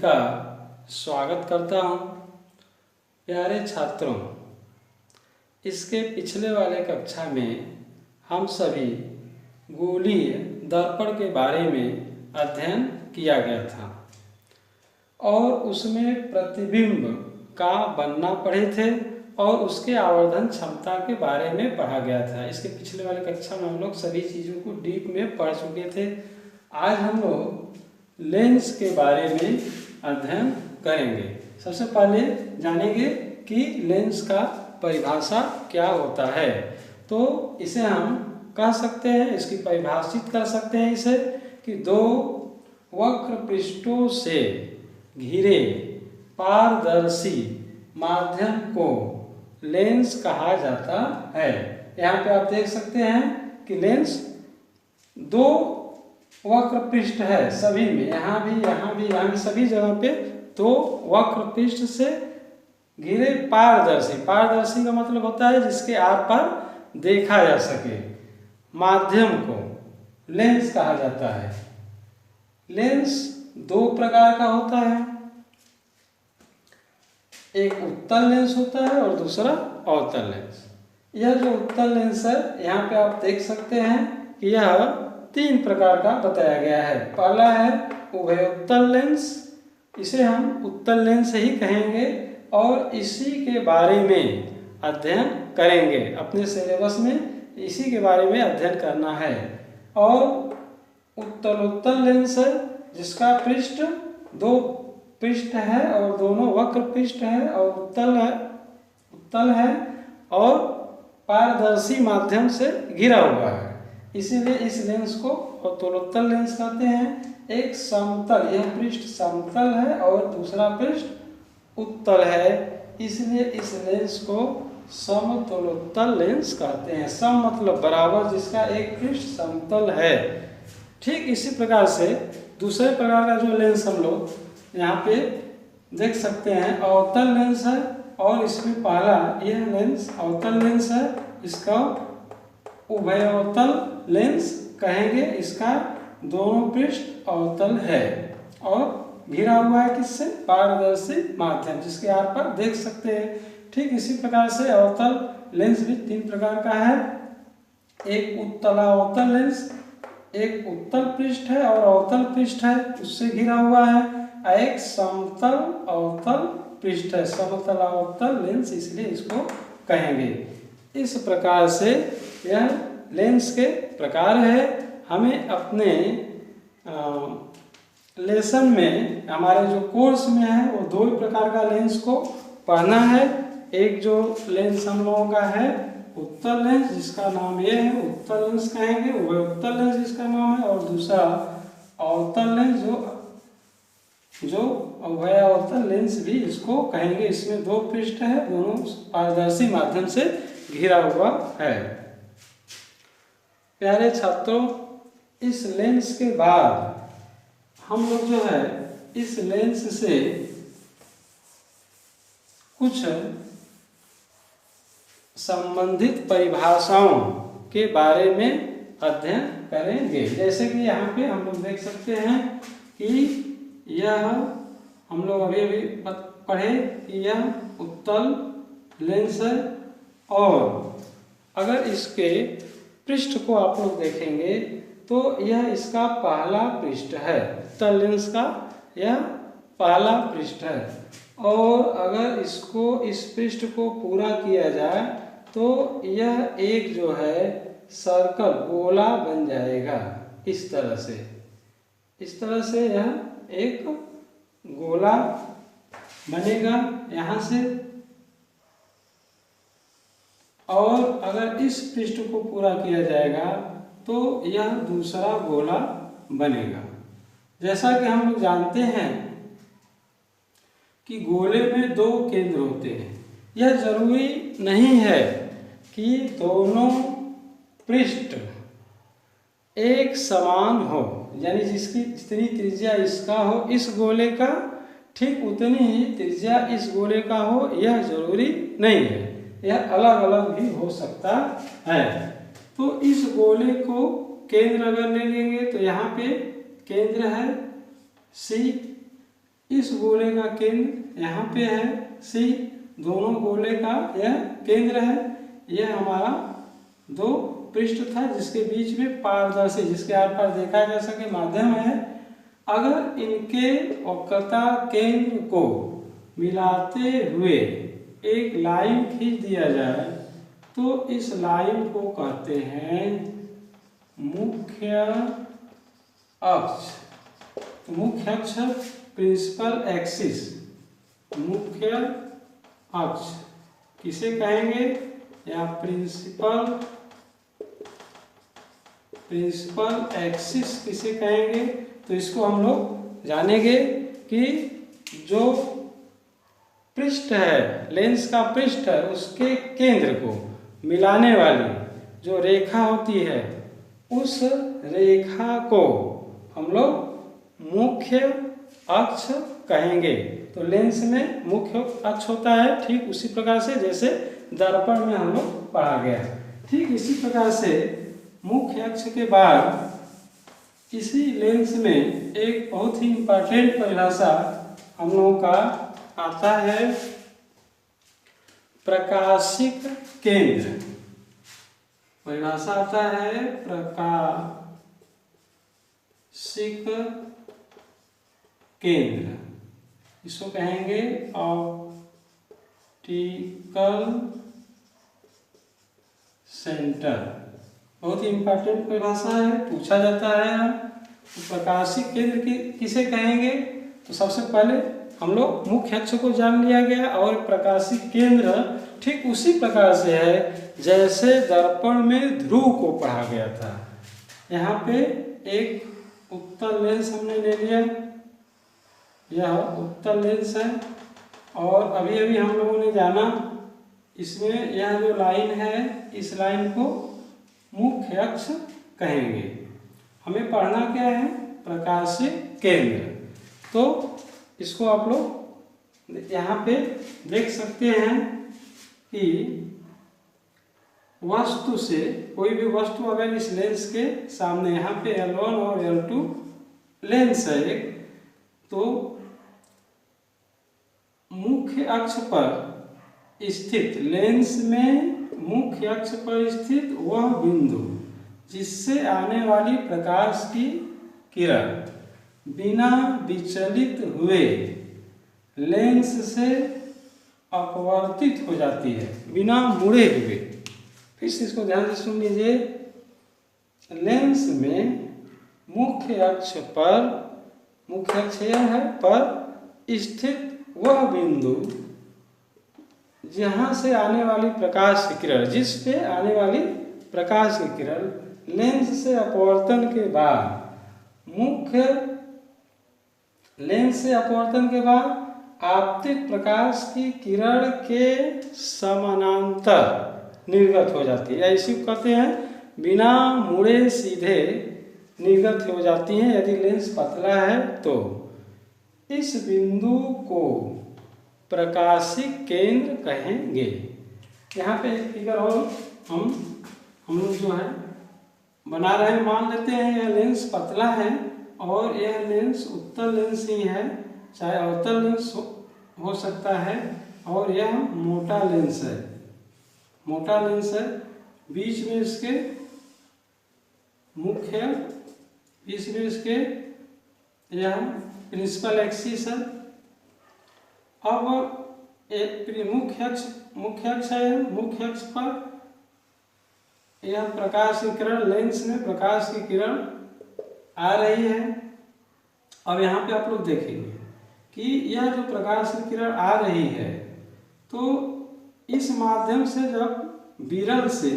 का स्वागत करता हूँ। प्यारे छात्रों, इसके पिछले वाले कक्षा में हम सभी गोलीय दर्पण के बारे में अध्ययन किया गया था और उसमें प्रतिबिंब का बनना पढ़े थे और उसके आवर्धन क्षमता के बारे में पढ़ा गया था। इसके पिछले वाले कक्षा में हम लोग सभी चीज़ों को डीप में पढ़ चुके थे। आज हम लोग लेंस के बारे में अध्ययन करेंगे। सबसे पहले जानेंगे कि लेंस का परिभाषा क्या होता है। तो इसे हम कह सकते हैं, इसकी परिभाषित कर सकते हैं इसे कि दो वक्र पृष्ठों से घिरे पारदर्शी माध्यम को लेंस कहा जाता है। यहाँ पे आप देख सकते हैं कि लेंस दो वक्र पृष्ठ है सभी में, यहाँ भी सभी जगह पे दो वक्र पृष्ठ से घिरे पारदर्शी का मतलब होता है जिसके आर पार देखा जा सके माध्यम को लेंस कहा जाता है। लेंस दो प्रकार का होता है, एक उत्तल लेंस होता है और दूसरा अवतल लेंस। यह जो उत्तल लेंस है, यहाँ पे आप देख सकते हैं कि यह तीन प्रकार का बताया गया है। पहला है उभयोत्तल लेंस, इसे हम उत्तल लेंस ही कहेंगे और इसी के बारे में अध्ययन करेंगे। अपने सिलेबस में इसी के बारे में अध्ययन करना है। और उत्तलोत्तल लेंस है जिसका पृष्ठ दो पृष्ठ है और दोनों वक्र पृष्ठ है और उत्तल है और पारदर्शी माध्यम से घिरा हुआ है, इसीलिए इस लेंस को उत्तलोत्तल लेंस कहते हैं। एक समतल, यह पृष्ठ समतल है और दूसरा पृष्ठ उत्तल है, इसलिए इस लेंस को समतलोत्तल लेंस कहते हैं। सम मतलब बराबर, जिसका एक पृष्ठ समतल है। ठीक इसी प्रकार से दूसरे प्रकार का जो लेंस हम लोग यहाँ पे देख सकते हैं अवतल लेंस है और इसमें पहला यह लेंस अवतल लेंस है, इसका उभयोत्तल लेंस कहेंगे। इसका दोनों पृष्ठ अवतल है और घिरा हुआ है किससे? पारदर्शी माध्यम, जिसके आर पार देख सकते हैं। ठीक इसी प्रकार से अवतल लेंस भी तीन प्रकार का है। एक उत्तलावतल लेंस, एक उत्तल पृष्ठ है और अवतल पृष्ठ है उससे घिरा हुआ है। एक समतल अवतल पृष्ठ है, समतलावतल लेंस इसलिए इसको कहेंगे। इस प्रकार से यह लेंस के प्रकार है। हमें अपने लेसन में, हमारे जो कोर्स में है, वो दो ही प्रकार का लेंस को पढ़ना है। एक जो लेंस हम लोगों का है उत्तल लेंस, जिसका नाम ये है उत्तल लेंस कहेंगे, वह उत्तल लेंस जिसका नाम है, और दूसरा अवतल लेंस जो उभयावतल लेंस भी इसको कहेंगे। इसमें दो पृष्ठ है, दोनों पारदर्शी माध्यम से घिरा हुआ है। प्यारे छात्रों, इस लेंस के बाद हम लोग जो है इस लेंस से कुछ संबंधित परिभाषाओं के बारे में अध्ययन करेंगे। जैसे कि यहाँ पे हम लोग देख सकते हैं कि यह हम लोग अभी पढ़े कि यह उत्तल लेंस है और अगर इसके पृष्ठ को आप लोग देखेंगे तो यह इसका पहला पृष्ठ है। उत्तल लेंस का यह पहला पृष्ठ है और अगर इस पृष्ठ को पूरा किया जाए तो यह एक जो है सर्कल गोला बन जाएगा। इस तरह से यह एक गोला बनेगा यहाँ से, और अगर इस पृष्ठ को पूरा किया जाएगा तो यह दूसरा गोला बनेगा। जैसा कि हम लोग जानते हैं कि गोले में दो केंद्र होते हैं। यह जरूरी नहीं है कि दोनों पृष्ठ एक समान हो, यानी जितनी त्रिज्या इसका हो इस गोले का, ठीक उतनी ही त्रिज्या इस गोले का हो, यह जरूरी नहीं है। यह अलग अलग भी हो सकता है। तो इस गोले को केंद्र अगर ले लेंगे तो यहाँ पे केंद्र है C, इस गोले का केंद्र यहाँ पे है सी, दोनों गोले का यह केंद्र है। यह हमारा दो पृष्ठ था जिसके बीच में पारदर्शी, जिसके आर पार देखा जा सके माध्यम है। अगर इनके वक्रता केंद्र को मिलाते हुए एक लाइन खींच दिया जाए तो इस लाइन को कहते हैं मुख्य अक्ष। तो मुख्य अक्ष प्रिंसिपल एक्सिस, मुख्य अक्ष किसे कहेंगे, या प्रिंसिपल एक्सिस किसे कहेंगे। तो इसको हम लोग जानेंगे कि जो पृष्ठ है, लेंस का पृष्ठ है, उसके केंद्र को मिलाने वाली जो रेखा होती है उस रेखा को हम लोग मुख्य अक्ष कहेंगे। तो लेंस में मुख्य अक्ष होता है, ठीक उसी प्रकार से जैसे दर्पण में हम लोग पढ़ा गया। ठीक इसी प्रकार से मुख्य अक्ष के बाद इसी लेंस में एक बहुत ही इम्पोर्टेंट परिभाषा हम लोगों का आता है प्रकाशिक केंद्र। परिभाषा आता है प्रकाशिक केंद्र, इसको कहेंगे ऑप्टिकल सेंटर। बहुत ही इम्पोर्टेंट परिभाषा है, पूछा जाता है। तो प्रकाशिक केंद्र किसे कहेंगे। तो सबसे पहले हम लोग मुख्य अक्ष को जान लिया गया, और प्रकाशिक केंद्र ठीक उसी प्रकार से है जैसे दर्पण में ध्रुव को पढ़ा गया था। यहाँ पे एक उत्तल लेंस हमने ले लिया, यह उत्तल लेंस है, और अभी अभी हम लोगों ने जाना इसमें यह जो लाइन है, इस लाइन को मुख्य अक्ष कहेंगे। हमें पढ़ना क्या है, प्रकाशिक केंद्र। तो इसको आप लोग यहाँ पे देख सकते हैं कि वस्तु से, कोई भी वस्तु अगर इस लेंस के सामने, यहाँ पे L1 और L2 लेंस है एक, तो मुख्य अक्ष पर स्थित, लेंस में मुख्य अक्ष पर स्थित वह बिंदु जिससे आने वाली प्रकाश की किरण बिना विचलित हुए लेंस से अपवर्तित हो जाती है, बिना मुड़े हुए। फिर से इसको ध्यान से सुन लीजिए। लेंस में मुख्य अक्ष पर, मुख्य अक्ष यह है, पर स्थित वह बिंदु जहाँ से आने वाली प्रकाश की किरण, जिस पे आने वाली प्रकाश की किरण लेंस से अपवर्तन के बाद, लेंस से अपवर्तन के बाद आपतित प्रकाश की किरण के समानांतर निर्गत हो जाती है। इसी को कहते हैं बिना मुड़े सीधे निर्गत हो जाती है यदि लेंस पतला है तो। इस बिंदु को प्रकाशिक केंद्र कहेंगे। यहाँ पे एक फिगर और हम लोग जो है बना रहे हैं। मान लेते हैं यह लेंस पतला है और यह लेंस उत्तल लेंस ही है, चाहे अवतल लेंस हो सकता है, और यह मोटा लेंस है, मोटा लेंस है। बीच में इसके मुख्य, बीच में इसके यह प्रिंसिपल एक्सिस है। अब एक मुख्य अक्ष है, मुख्य अक्ष पर यह प्रकाश की किरण, लेंस में प्रकाश की किरण आ रही है। अब यहाँ पे आप लोग देखेंगे कि यह जो प्रकाश की किरण आ रही है, तो इस माध्यम से जब विरल से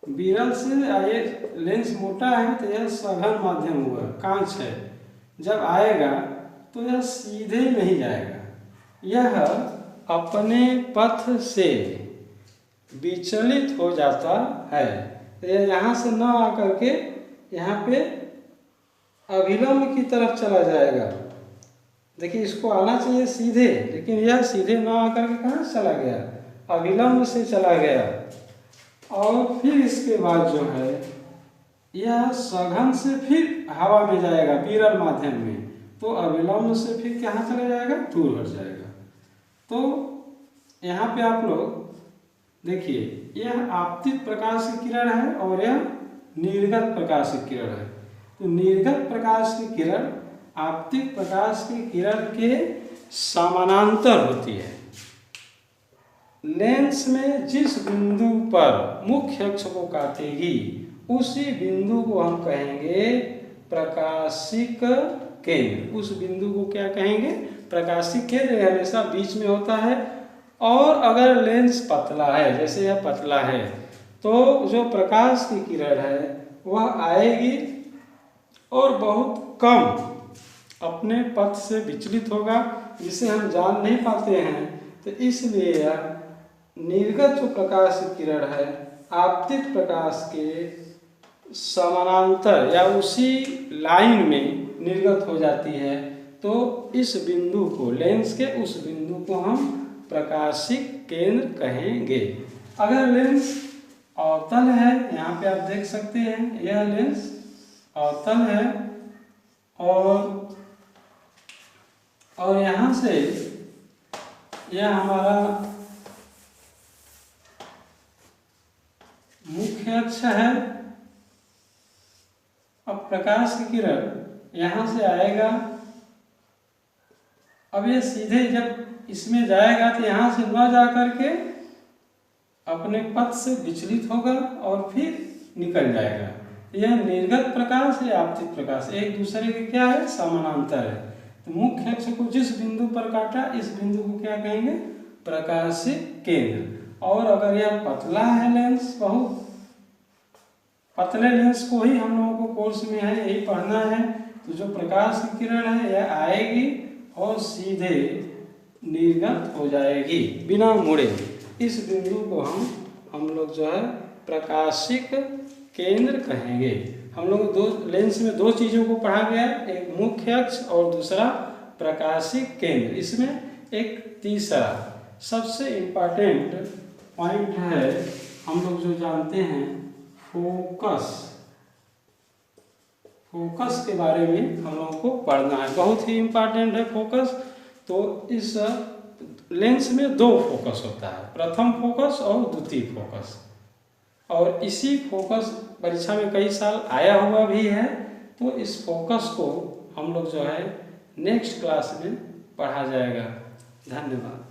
ये लेंस मोटा है तो यह सघन माध्यम हुआ, कांच है, जब आएगा तो यह सीधे नहीं जाएगा, यह अपने पथ से विचलित हो जाता है। तो यह यहाँ से न आकर के यहाँ पे अभिलंब की तरफ चला जाएगा। देखिए इसको आना चाहिए सीधे, लेकिन यह सीधे न आकर के कहाँ चला गया, अभिलंब से चला गया। और फिर इसके बाद जो है यह सघन से फिर हवा में जाएगा विरल माध्यम में, तो अविलंब से फिर कहाँ चला जाएगा, दूर हट जाएगा। तो यहाँ पे आप लोग देखिए, यह आपतित प्रकाश की किरण है और यह निर्गत प्रकाश की किरण है। तो निर्गत प्रकाश की किरण आपतित प्रकाश की किरण के समानांतर होती है। लेंस में जिस बिंदु पर मुख्य अक्ष को काटेगी उसी बिंदु को हम कहेंगे प्रकाशिक केंद्र। उस बिंदु को क्या कहेंगे, प्रकाशिक केंद्र। हमेशा बीच में होता है। और अगर लेंस पतला है, जैसे यह पतला है, तो जो प्रकाश की किरण है वह आएगी और बहुत कम अपने पथ से विचलित होगा, जिसे हम जान नहीं पाते हैं। तो इसलिए यह निर्गत जो प्रकाश की किरण है आपतित प्रकाश के समानांतर या उसी लाइन में निर्गत हो जाती है। तो इस बिंदु को, लेंस के उस बिंदु को हम प्रकाशिक केंद्र कहेंगे। अगर लेंस अवतल है, यहाँ पे आप देख सकते हैं यह लेंस अवतल है और यहाँ से यह हमारा मुख्य अक्ष है। अब प्रकाश की किरण यहाँ से आएगा, अब ये सीधे जब इसमें जाएगा तो यहाँ से न जा करके अपने पथ से विचलित होगा और फिर निकल जाएगा। यह निर्गत प्रकाश या आपतित प्रकाश एक दूसरे के क्या है, समानांतर है। तो मुख्य अक्ष को जिस बिंदु पर काटा, इस बिंदु को क्या कहेंगे, प्रकाशिक केंद्र। और अगर यह पतला है लेंस, बहुत पतले लेंस को ही हम लोगों को कोर्स में है यही पढ़ना है। तो जो प्रकाश की किरण है यह आएगी और सीधे निर्गत हो जाएगी बिना मुड़े। इस बिंदु को हम लोग जो है प्रकाशिक केंद्र कहेंगे। हम लोग दो लेंस में दो चीज़ों को पढ़ा गया, एक मुख्य अक्ष और दूसरा प्रकाशिक केंद्र। इसमें एक तीसरा सबसे इम्पॉर्टेंट पॉइंट है, हम लोग जो जानते हैं फोकस। फोकस के बारे में हम लोगों को पढ़ना है, बहुत ही इम्पॉर्टेंट है फोकस। तो इस लेंस में दो फोकस होता है, प्रथम फोकस और द्वितीय फोकस। और इसी फोकस परीक्षा में कई साल आया हुआ भी है। तो इस फोकस को हम लोग जो है नेक्स्ट क्लास में पढ़ा जाएगा। धन्यवाद।